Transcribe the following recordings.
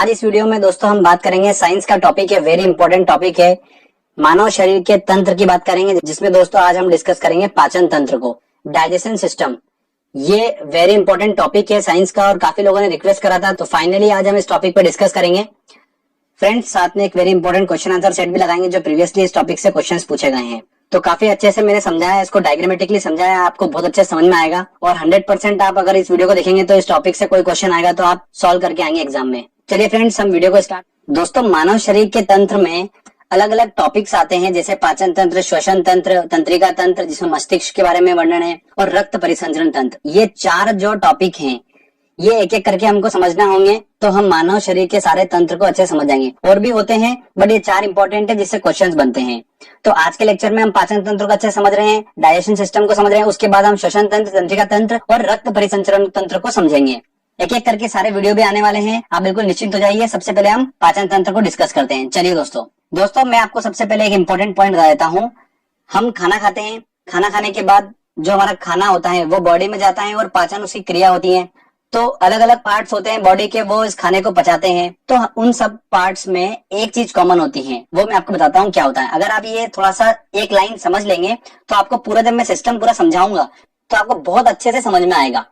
आज इस वीडियो में दोस्तों हम बात करेंगे, साइंस का टॉपिक है, वेरी इंपॉर्टेंट टॉपिक है, मानव शरीर के तंत्र की बात करेंगे, जिसमें दोस्तों आज हम डिस्कस करेंगे पाचन तंत्र को, डाइजेशन सिस्टम। ये वेरी इंपॉर्टेंट टॉपिक है साइंस का और काफी लोगों ने रिक्वेस्ट करा था, तो फाइनली आज हम इस टॉपिक पर डिस्कस करेंगे फ्रेंड्स। साथ में एक very important question answer set भी लगाएंगे जो प्रीवियसली इस टॉपिक से क्वेश्चंस पूछे गए हैं। तो काफी अच्छे से मैंने समझाया, इसको डायग्रामेटिकली समझाया, आपको बहुत अच्छे समझ में आएगा और 100% आप अगर इस वीडियो को देखेंगे तो इस टॉपिक से कोई क्वेश्चन आएगा तो आप सॉल्व करके आएंगे एग्जाम में। चलिए फ्रेंड्स, हम वीडियो को स्टार्ट। दोस्तों, मानव शरीर के तंत्र में अलग अलग टॉपिक्स आते हैं, जैसे पाचन तंत्र, श्वसन तंत्र, तंत्रिका तंत्र जिसमें मस्तिष्क के बारे में वर्णन है, और रक्त परिसंचरण तंत्र। ये चार जो टॉपिक हैं ये एक एक करके हमको समझना होंगे, तो हम मानव शरीर के सारे तंत्र को अच्छे समझ जाएंगे। और भी होते हैं बट ये चार इंपॉर्टेंट है जिससे क्वेश्चंस बनते हैं। तो आज के लेक्चर में हम पाचन तंत्र को अच्छे समझ रहे हैं, डाइजेशन सिस्टम को समझ रहे हैं, उसके बाद हम श्वसन तंत्र, तंत्रिका तंत्र और रक्त परिसंचरण तंत्र को समझेंगे। एक एक करके सारे वीडियो भी आने वाले हैं, आप बिल्कुल निश्चिंत हो जाइए। सबसे पहले हम पाचन तंत्र को डिस्कस करते हैं। चलिए दोस्तों मैं आपको सबसे पहले एक इंपॉर्टेंट पॉइंट बता देता हूँ। हम खाना खाते हैं, खाना खाने के बाद जो हमारा खाना होता है वो बॉडी में जाता है और पाचन उसकी क्रिया होती है। तो अलग अलग पार्ट्स होते हैं बॉडी के, वो इस खाने को पचाते हैं। तो उन सब पार्ट्स में एक चीज कॉमन होती है, वो मैं आपको बताता हूँ क्या होता है। अगर आप ये थोड़ा सा एक लाइन समझ लेंगे तो आपको पूरा, जब मैं सिस्टम पूरा समझाऊंगा तो आपको बहुत अच्छे से समझ में आएगा।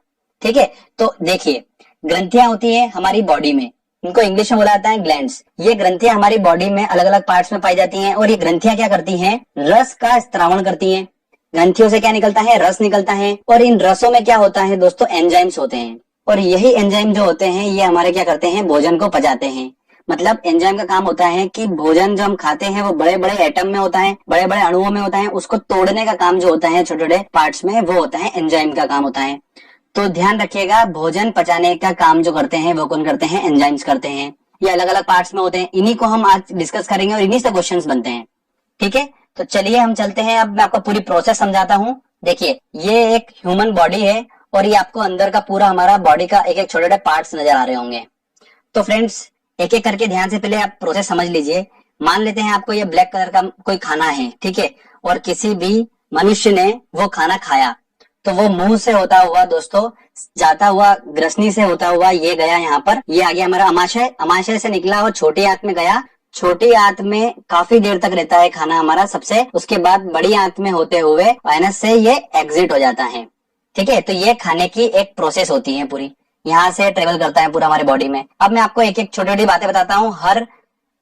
ठीक है, तो देखिए, ग्रंथियां होती है हमारी बॉडी में, इनको इंग्लिश में बोला जाता है ग्लैंड्स। ये ग्रंथियां हमारी बॉडी में अलग अलग पार्ट्स में पाई जाती हैं और ये ग्रंथियां क्या करती हैं, रस का स्त्रावण करती हैं। ग्रंथियों से क्या निकलता है, रस निकलता है, और इन रसों में क्या होता है दोस्तों, एंजाइम्स होते हैं। और यही एंजाइम जो होते हैं ये हमारे क्या करते हैं, भोजन को पचाते हैं। मतलब एंजाइम का काम होता है कि भोजन जो हम खाते हैं वो बड़े बड़े एटम में होता है, बड़े बड़े अणुओं में होता है, उसको तोड़ने का काम जो होता है छोटे छोटे पार्ट्स में, वो होता है एंजाइम का काम होता है। तो ध्यान रखिएगा, भोजन पचाने का काम जो करते हैं वो कौन करते हैं, एंजाइम्स करते हैं। ये अलग अलग पार्ट्स में होते हैं, इन्हीं को हम आज डिस्कस करेंगे और इन्हीं से क्वेश्चंस बनते हैं। ठीक है, तो चलिए हम चलते हैं। अब मैं आपको पूरी प्रोसेस समझाता हूँ। देखिए, ये एक ह्यूमन बॉडी है और ये आपको अंदर का पूरा हमारा बॉडी का एक एक छोटे छोटे पार्ट्स नजर आ रहे होंगे। तो फ्रेंड्स, एक एक करके ध्यान से पहले आप प्रोसेस समझ लीजिए। मान लेते हैं आपको ये ब्लैक कलर का कोई खाना है, ठीक है, और किसी भी मनुष्य ने वो खाना खाया, तो वो मुंह से होता हुआ दोस्तों जाता हुआ, ग्रसनी से होता हुआ ये गया यहाँ पर, ये आ गया हमारा अमाशय, अमाशय से निकला और छोटी आंत में गया। छोटी आंत में काफी देर तक रहता है खाना हमारा सबसे, उसके बाद बड़ी आंत में होते हुए एनस से ये एग्जिट हो जाता है। ठीक है, तो ये खाने की एक प्रोसेस होती है पूरी, यहाँ से ट्रेवल करता है पूरा हमारे बॉडी में। अब मैं आपको एक एक छोटी छोटी बातें बताता हूँ हर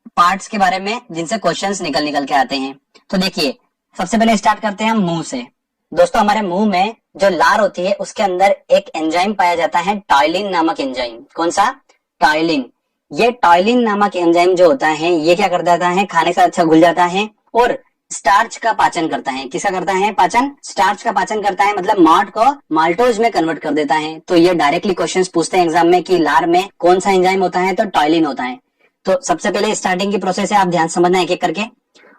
पार्ट्स के बारे में, जिनसे क्वेश्चंस निकल के आते हैं। तो देखिए, सबसे पहले स्टार्ट करते हैं हम मुंह से। दोस्तों, हमारे मुंह में जो लार होती है उसके अंदर एक एंजाइम पाया जाता है, टाइलिन नामक एंजाइम। कौन सा, टाइलिन। ये टाइलिन नामक एंजाइम जो होता है ये क्या कर देता है, खाने से अच्छा घुल जाता है और स्टार्च का पाचन करता है। किसका करता है, पाचन, स्टार्च का पाचन करता है, मतलब मार्ट को माल्टोज में कन्वर्ट कर देता है। तो ये डायरेक्टली क्वेश्चंस पूछते हैं एग्जाम में कि लार में कौन सा एंजाइम होता है, तो टाइलिन होता है। तो सबसे पहले स्टार्टिंग की प्रोसेस है, आप ध्यान समझना एक एक करके।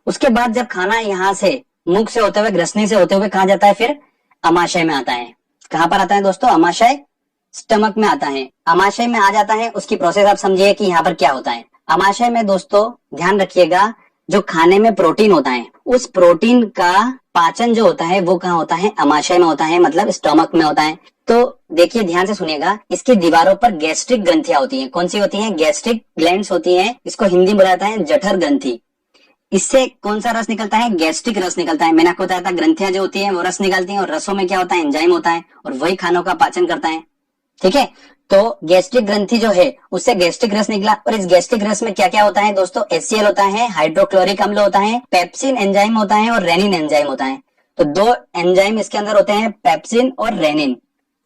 उसके बाद जब खाना यहाँ से मुख से होते हुए, ग्रसनी से होते हुए कहाँ जाता है, फिर अमाशय में आता है। कहाँ पर आता है दोस्तों, अमाशय, स्टमक में आता है। अमाशय में आ जाता है, उसकी प्रोसेस आप समझिए कि यहाँ पर क्या होता है। अमाशय में दोस्तों ध्यान रखिएगा, जो खाने में प्रोटीन होता है उस प्रोटीन का पाचन जो होता है वो कहाँ होता है, अमाशय में होता है, मतलब स्टमक में होता है। तो देखिए, ध्यान से सुनिएगा, इसकी दीवारों पर गैस्ट्रिक ग्रंथियां होती हैं। कौन सी होती हैं, गैस्ट्रिक ग्लैंड्स होती हैं। इसको हिंदी में बोला जाता है जठर ग्रंथि। इससे कौन सा रस निकलता है, गैस्ट्रिक रस निकलता है। मैंने आपको बताया था ग्रंथियां जो होती है वो रस निकालती हैं और रसों में क्या होता है, एंजाइम होता है और वही खानों का पाचन करता है। ठीक है, तो गैस्ट्रिक ग्रंथि जो है उससे गैस्ट्रिक रस निकला और इस गैस्ट्रिक रस में क्या क्या होता है दोस्तों, HCl होता है, हाइड्रोक्लोरिक अम्ल होता है, पेप्सिन एंजाइम होता है और रेनिन एंजाइम होता है। तो दो एंजाइम इसके अंदर होते हैं, पेप्सिन और रेनिन।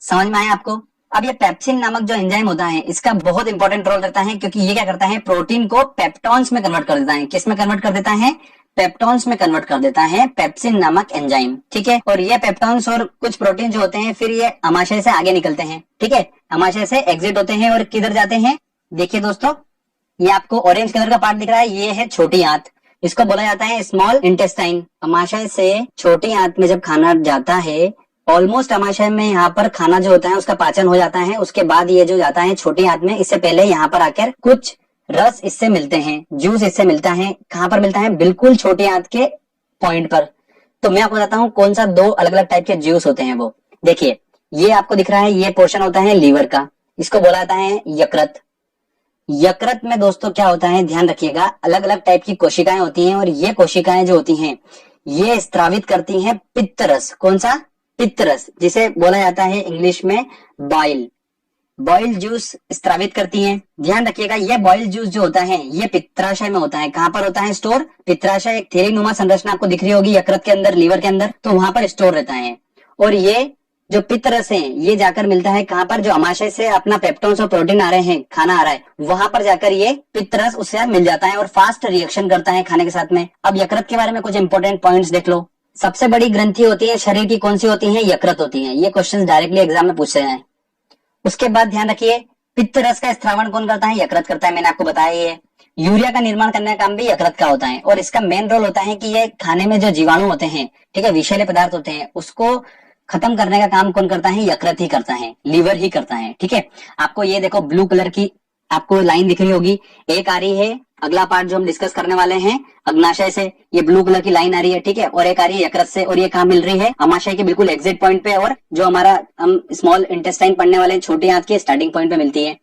समझ में आया आपको। अब ये पेप्सिन नामक जो एंजाइम होता है इसका बहुत इंपॉर्टेंट रोल रहता है, क्योंकि ये क्या करता है, प्रोटीन को पेप्टॉन्स में कन्वर्ट कर देता है। किस में कन्वर्ट कर देता है, पेप्टॉन्स में कन्वर्ट कर देता है, पेप्सिन नामक एंजाइम। ठीक है, और ये पेप्टॉन्स और कुछ प्रोटीन जो होते हैं फिर ये अमाशय से आगे निकलते हैं। ठीक है, अमाशय से एग्जिट होते हैं और किधर जाते हैं, देखिए दोस्तों, ये आपको ऑरेंज कलर का पार्ट दिख रहा है, ये है छोटी आंत, इसको बोला जाता है स्मॉल इंटेस्टाइन। अमाशय से छोटी आंत में जब खाना जाता है, ऑलमोस्ट अमाशय में यहाँ पर खाना जो होता है उसका पाचन हो जाता है। उसके बाद ये जो जाता है छोटी आंत में, इससे पहले यहाँ पर आकर कुछ रस इससे मिलते हैं, जूस इससे मिलता है। कहाँ पर मिलता है, बिल्कुल छोटी आंत के पॉइंट पर। तो मैं आपको बताता हूँ कौन सा दो अलग अलग टाइप के जूस होते हैं वो। देखिए, ये आपको दिख रहा है, ये पोर्शन होता है लीवर का, इसको बोला जाता है यकृत। यकृत में दोस्तों क्या होता है, ध्यान रखिएगा, अलग अलग टाइप की कोशिकाएं होती हैं और ये कोशिकाएं जो होती हैं ये स्त्रावित करती हैं पित्तरस। कौन सा? पित्तरस, जिसे बोला जाता है इंग्लिश में बॉइल। बॉइल जूस स्त्रावित करती हैं। ध्यान रखिएगा, ये बॉइल जूस जो होता है ये पित्ताशय में होता है। कहां पर होता है स्टोर? पित्ताशय एक थैली नुमा संरचना आपको दिख रही होगी यकृत के अंदर, लीवर के अंदर, तो वहां पर स्टोर रहता है। और ये जो पित्तरस है ये जाकर मिलता है कहां पर? जो अमाशय से अपना पेप्टोन्स और प्रोटीन आ रहे हैं, खाना आ रहा है, वहां पर जाकर ये पित्तरस उसके साथ मिल जाता है और फास्ट रिएक्शन करता है खाने के साथ में। अब यकृत के बारे में कुछ इंपॉर्टेंट पॉइंट्स देख लो। सबसे बड़ी ग्रंथि होती है शरीर की, कौन सी होती है? यकृत होती है। ये क्वेश्चन डायरेक्टली एग्जाम में पूछे हैं। उसके बाद ध्यान रखिए, पित्त रस का स्त्रावण कौन करता है? यकृत करता है, मैंने आपको बताया ये। यूरिया का निर्माण करने का काम भी यकृत का होता है और इसका मेन रोल होता है कि ये खाने में जो जीवाणु होते हैं, ठीक है, विषैले पदार्थ होते हैं, उसको खत्म करने का काम कौन करता है? यकृत ही करता है, लीवर ही करता है। ठीक है, आपको ये देखो ब्लू कलर की आपको लाइन दिख रही होगी, एक आ रही है, अगला पार्ट जो हम डिस्कस करने वाले हैं अग्नाशय से, ये ब्लू कलर की लाइन आ रही है, ठीक है, और एक आ रही है यकृत से, और ये कहाँ मिल रही है? अमाशय के बिल्कुल एग्जिट पॉइंट पे, और जो हमारा हम स्मॉल इंटेस्टाइन पढ़ने वाले हैं छोटी आंत के स्टार्टिंग पॉइंट पे मिलती है।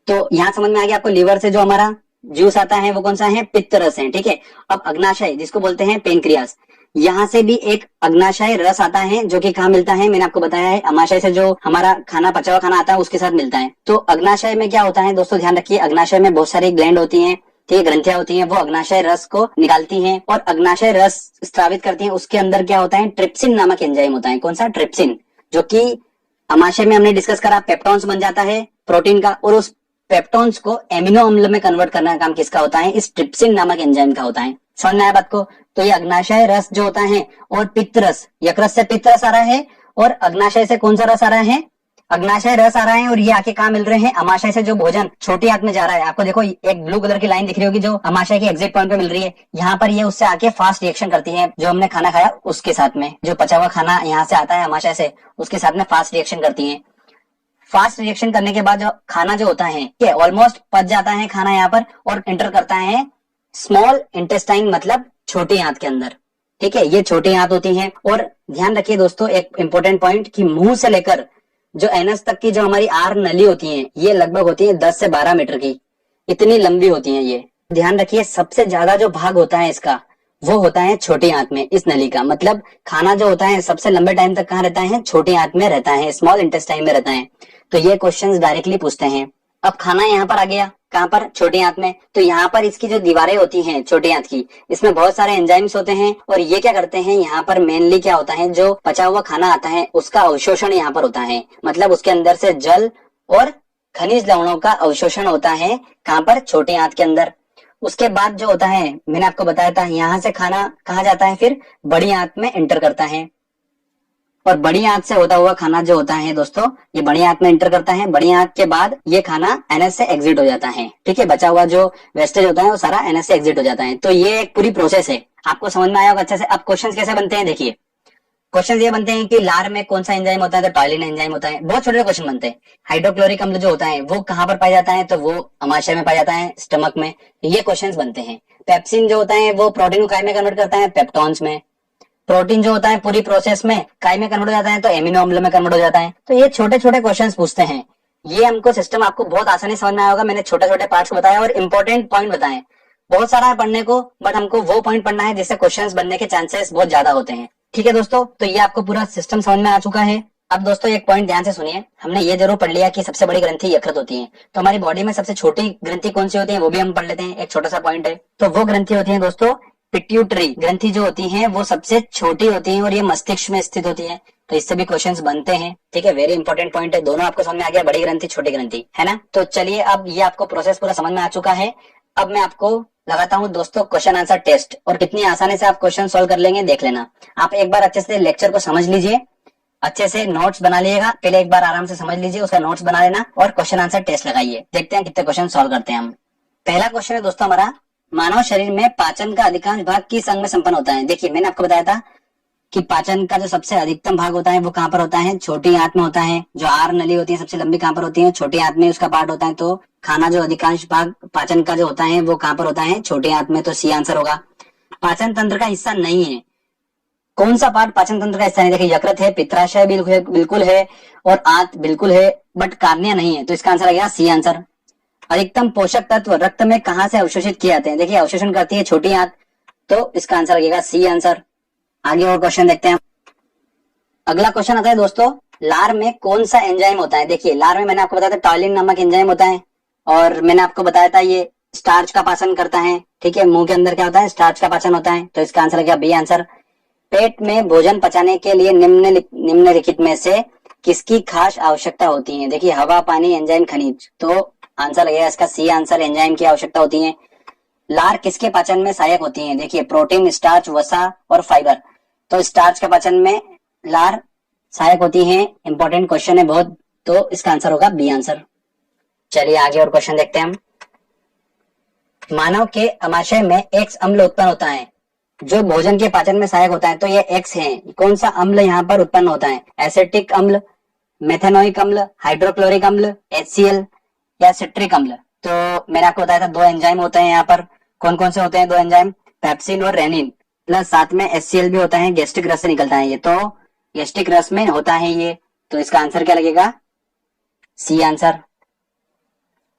तो यहाँ समझ में आ गया आपको, लीवर से जो हमारा जूस आता है वो कौन सा है? पित्त रस है। ठीक है, अब अग्नाशय जिसको बोलते हैं पेनक्रियास, यहाँ से भी एक अग्नाशय रस आता है जो कि कहाँ मिलता है? मैंने आपको बताया है, अमाशय से जो हमारा खाना, पचा हुआ खाना आता है उसके साथ मिलता है। तो अग्नाशय में क्या होता है दोस्तों, ध्यान रखिए, अग्नाशय में बहुत सारी ग्लैंड होती हैं, ठीक है, ग्रंथियां होती हैं, वो अग्नाशय रस को निकालती हैं और अग्नाशय रस स्त्रावित करती हैं। उसके अंदर क्या होता है? ट्रिप्सिन नामक एंजाइम होता है। कौन सा? ट्रिप्सिन, जो कि अमाशय में हमने डिस्कस करा, पेप्टॉन्स बन जाता है प्रोटीन का, और उस पेप्टॉन्स को एमिनो अम्ल में कन्वर्ट करने का काम किसका होता है? इस ट्रिप्सिन नामक एंजाइम का होता है। समझ में आया बात को? तो ये अग्नाशय रस जो होता है और पित्त रस, यकृत से पित्त रस आ रहा है और अग्नाशय से कौन सा रस आ रहा है? अग्नाशय रस आ रहा है, और ये आके कहाँ मिल रहे हैं? अमाशय से जो भोजन छोटी आंत में जा रहा है, आपको देखो एक ब्लू कलर की लाइन दिख रही होगी जो अमाशय के एग्जिट पॉइंट पे मिल रही है, यहाँ पर ये उससे आके फास्ट रिएक्शन करती है, जो हमने खाना खाया उसके साथ में, जो पचा हुआ खाना यहाँ से आता है अमाशय से, उसके साथ में फास्ट रिएक्शन करती है। फास्ट रिएक्शन करने के बाद जो खाना जो होता है ऑलमोस्ट पच जाता है खाना यहाँ पर, और एंटर करता है स्मॉल इंटेस्टाइन, मतलब छोटी आंत के अंदर। ठीक है, ये छोटी आंत होती है। और ध्यान रखिए दोस्तों एक इंपॉर्टेंट पॉइंट, कि मुंह से लेकर जो एनस तक की जो हमारी आर नली होती है ये लगभग होती है 10 से 12 मीटर की, इतनी लंबी होती है ये। ध्यान रखिए, सबसे ज्यादा जो भाग होता है इसका वो होता है छोटी आंत में, इस नली का। मतलब खाना जो होता है सबसे लंबे टाइम तक कहाँ रहता है? छोटी आंत में रहता है, स्मॉल इंटेस्टाइन में रहता है। तो ये क्वेश्चंस डायरेक्टली पूछते हैं। अब खाना यहाँ पर आ गया, कहाँ पर? छोटी आंत में। तो यहाँ पर इसकी जो दीवारें होती हैं छोटी आंत की, इसमें बहुत सारे एंजाइम्स होते हैं, और ये क्या करते हैं, यहाँ पर मेनली क्या होता है, जो पचा हुआ खाना आता है उसका अवशोषण यहाँ पर होता है। मतलब उसके अंदर से जल और खनिज लवणों का अवशोषण होता है, कहाँ पर? छोटी आंत के अंदर। उसके बाद जो होता है, मैंने आपको बताया था, यहाँ से खाना कहाँ जाता है? फिर बड़ी आंत में एंटर करता है, और बड़ी आंत से होता हुआ खाना जो होता है दोस्तों, ये बड़ी आंत में एंटर करता है। बड़ी आंत के बाद ये खाना एनएस से एग्जिट हो जाता है। ठीक है, बचा हुआ जो वेस्टेज होता है वो सारा एनएस से एग्जिट हो जाता है। तो ये एक पूरी प्रोसेस है, आपको समझ में आया होगा अच्छे से। अब क्वेश्चन कैसे बनते हैं, देखिए क्वेश्चन ये बनते हैं कि लार में कौन सा एंजाइम होता है? तो टॉयलिन एंजाइम होता है। बहुत छोटे क्वेश्चन बनते हैं। हाइड्रोक्लोरिक अम्ल जो होता है वो कहाँ पर पाया जाता है? तो वो अमाशय में पाया जाता है, स्टमक में। ये क्वेश्चन बनते हैं। पेप्सिन जो होता है वो प्रोटीन को काय में कन्वर्ट करता है? पेप्टॉन्स में। प्रोटीन जो होता है पूरी प्रोसेस में काय में कन्वर्ट हो जाता है, तो एमिनो अम्ल में कन्वर्ट हो जाता है। तो ये छोटे छोटे क्वेश्चन पूछते हैं। ये हमको सिस्टम आपको बहुत आसानी समझ में आया होगा। मैंने छोटे छोटे पार्ट्स बताया और इंपॉर्टेंट पॉइंट बताए। बहुत सारा है पढ़ने को, बट हमको वो पॉइंट पढ़ना है जिससे क्वेश्चंस बनने के चांसेस बहुत ज्यादा होते हैं। ठीक है दोस्तों, तो ये आपको पूरा सिस्टम समझ में आ चुका है। अब दोस्तों एक पॉइंट ध्यान से सुनिए, हमने ये जरूर पढ़ लिया कि सबसे बड़ी ग्रंथि यकृत होती है, तो हमारी बॉडी में सबसे छोटी ग्रंथि कौन सी होती है वो भी हम पढ़ लेते हैं। एक छोटा सा पॉइंट है, तो वो ग्रंथि होती है दोस्तों पिट्यूटरी ग्रंथि जो होती है वो सबसे छोटी होती है और ये मस्तिष्क में स्थित होती है। तो इससे भी क्वेश्चंस बनते हैं। ठीक है, वेरी इंपॉर्टेंट पॉइंट है। दोनों आपको समझ में आ गया, बड़ी ग्रंथि छोटी ग्रंथि, है ना। तो चलिए अब ये आपको प्रोसेस पूरा समझ में आ चुका है। अब मैं आपको लगाता हूँ दोस्तों क्वेश्चन आंसर टेस्ट, और कितनी आसानी से आप क्वेश्चन सॉल्व कर लेंगे देख लेना। आप एक बार अच्छे से लेक्चर को समझ लीजिए, अच्छे से नोट्स बना लीजिएगा। पहले एक बार आराम से समझ लीजिए, उसका नोट्स बना लेना और क्वेश्चन आंसर टेस्ट लगाइए। देखते हैं कितने क्वेश्चन सॉल्व करते हैं हम। पहला क्वेश्चन है दोस्तों हमारा, मानव शरीर में पाचन का अधिकांश भाग किस अंग में संपन्न होता है? देखिए मैंने आपको बताया था कि पाचन का जो सबसे अधिकतम भाग होता है वो कहाँ पर होता है? छोटी आंत में होता है। जो आर नली होती है सबसे लंबी कहाँ पर होती है? छोटी आंत में उसका पार्ट होता है। तो खाना जो अधिकांश भाग पाचन का जो होता है वो कहाँ पर होता है? छोटी आंत में। तो सी आंसर होगा। पाचन तंत्र का हिस्सा नहीं है, कौन सा पार्ट पाचन तंत्र का हिस्सा नहीं? देखिए यकृत है, पित्राशय बिल्कुल है और आंत बिल्कुल है, बट कार्निया नहीं है। तो इसका आंसर आ गया सी आंसर। अधिकतम पोषक तत्व रक्त में कहां से अवशोषित किए जाते हैं? देखिए अवशोषण करती है छोटी आंत, तो इसका आंसर लगेगा सी आंसर। आगे और क्वेश्चन देखते हैं। अगला क्वेश्चन आता है दोस्तों, लार में कौन सा एंजाइम होता है? देखिए लार में मैंने आपको बताया था टॉलिन नामक एंजाइम होता है, और मैंने आपको बताया था ये स्टार्च का पाचन करता है। ठीक है, मुंह के अंदर क्या होता है? स्टार्च का पाचन होता है, तो इसका आंसर लगेगा बी आंसर। पेट में भोजन पचाने के लिए निम्नलिखित में से किसकी खास आवश्यकता होती है? देखिए हवा, पानी, एंजाइम, खनिज, तो आंसर लगेगा इसका सी आंसर, एंजाइम की आवश्यकता होती है। लार किसके पाचन में सहायक होती है? देखिए प्रोटीन, स्टार्च, वसा और फाइबर, तो स्टार्च के पाचन में लार सहायक होती है। इंपॉर्टेंट क्वेश्चन है बहुत, तो इसका आंसर होगा बी आंसर। चलिए आगे और क्वेश्चन देखते हैं हम। मानव के अमाशय में एक्स अम्ल उत्पन्न होता है जो भोजन के पाचन में सहायक होता है, तो ये एक्स है। कौन सा अम्ल यहाँ पर उत्पन्न होता है? एसिटिक अम्ल, मेथेनोइक अम्ल, हाइड्रोक्लोरिक अम्ल, HCl या सिट्रिक अम्ल? तो मैंने आपको बताया था दो एंजाइम होते हैं यहाँ पर। कौन कौन से होते हैं दो एंजाइम? पेप्सिन और रेनिन, प्लस साथ में HCl भी होता है, गैस्ट्रिक रस से निकलता है ये, तो गैस्ट्रिक रस में होता है ये, तो इसका आंसर क्या लगेगा? C answer,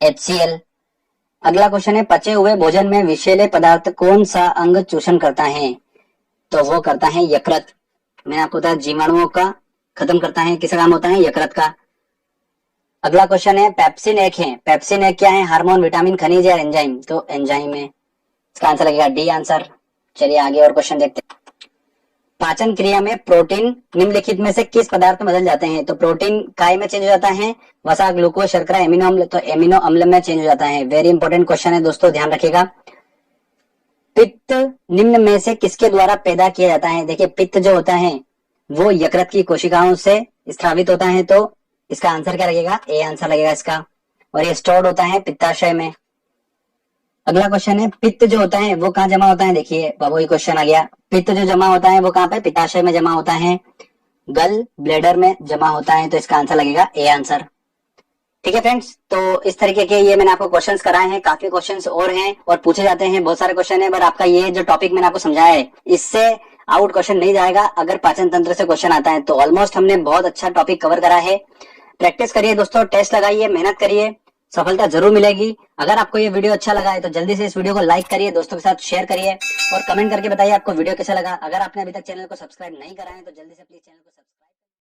HCl। अगला क्वेश्चन है, पचे हुए भोजन में विषैले पदार्थ कौन सा अंग चूषण करता है? तो वो करता है यकृत। मैंने आपको बताया जीवाणुओं का खत्म करता है, किसका काम होता है? यकृत का। अगला क्वेश्चन है, पेप्सिन एक है, पेप्सिन एक क्या है? हार्मोन, विटामिन, खनिज या एंजाइम? तो एंजाइम है, इसका आंसर लगेगा डी आंसर। चलिए आगे और क्वेश्चन देखते हैं। पाचन क्रिया में प्रोटीन निम्नलिखित में से किस पदार्थ में बदल जाते हैं? तो प्रोटीन काय में चेंज हो जाता है, वसा, ग्लूकोज, शर्करा, एमिनो अम्ल, तो एमिनो अम्ल में चेंज हो जाता है। वेरी इंपॉर्टेंट क्वेश्चन है दोस्तों, ध्यान रखिएगा। पित्त निम्न में से किसके द्वारा पैदा किया जाता है? देखिए पित्त जो होता है वो यकृत की कोशिकाओं से स्रावित होता है, तो इसका आंसर क्या लगेगा? ए आंसर लगेगा इसका, और ये स्टोर्ड होता है पित्ताशय में। अगला क्वेश्चन है, पित्त जो होता है वो कहाँ जमा होता है? देखिए वही क्वेश्चन आ गया, पित्त जो जमा होता है वो कहाँ पे? पित्ताशय में जमा होता है, गल ब्लेडर में जमा होता है, तो इसका आंसर लगेगा ए आंसर। ठीक है फ्रेंड्स, तो इस तरीके के ये मैंने आपको क्वेश्चंस कराए हैं, काफी क्वेश्चंस और हैं और पूछे जाते हैं, बहुत सारे क्वेश्चन है, पर आपका ये जो टॉपिक मैंने आपको समझाया है इससे आउट क्वेश्चन नहीं जाएगा। अगर पाचन तंत्र से क्वेश्चन आता है तो ऑलमोस्ट हमने बहुत अच्छा टॉपिक कवर करा है। प्रैक्टिस करिए दोस्तों, टेस्ट लगाइए, मेहनत करिए, सफलता जरूर मिलेगी। अगर आपको ये वीडियो अच्छा लगा है तो जल्दी से इस वीडियो को लाइक करिए, दोस्तों के साथ शेयर करिए और कमेंट करके बताइए आपको वीडियो कैसा लगा। अगर आपने अभी तक चैनल को सब्सक्राइब नहीं करा है तो जल्दी से प्लीज चैनल को सब्सक्राइब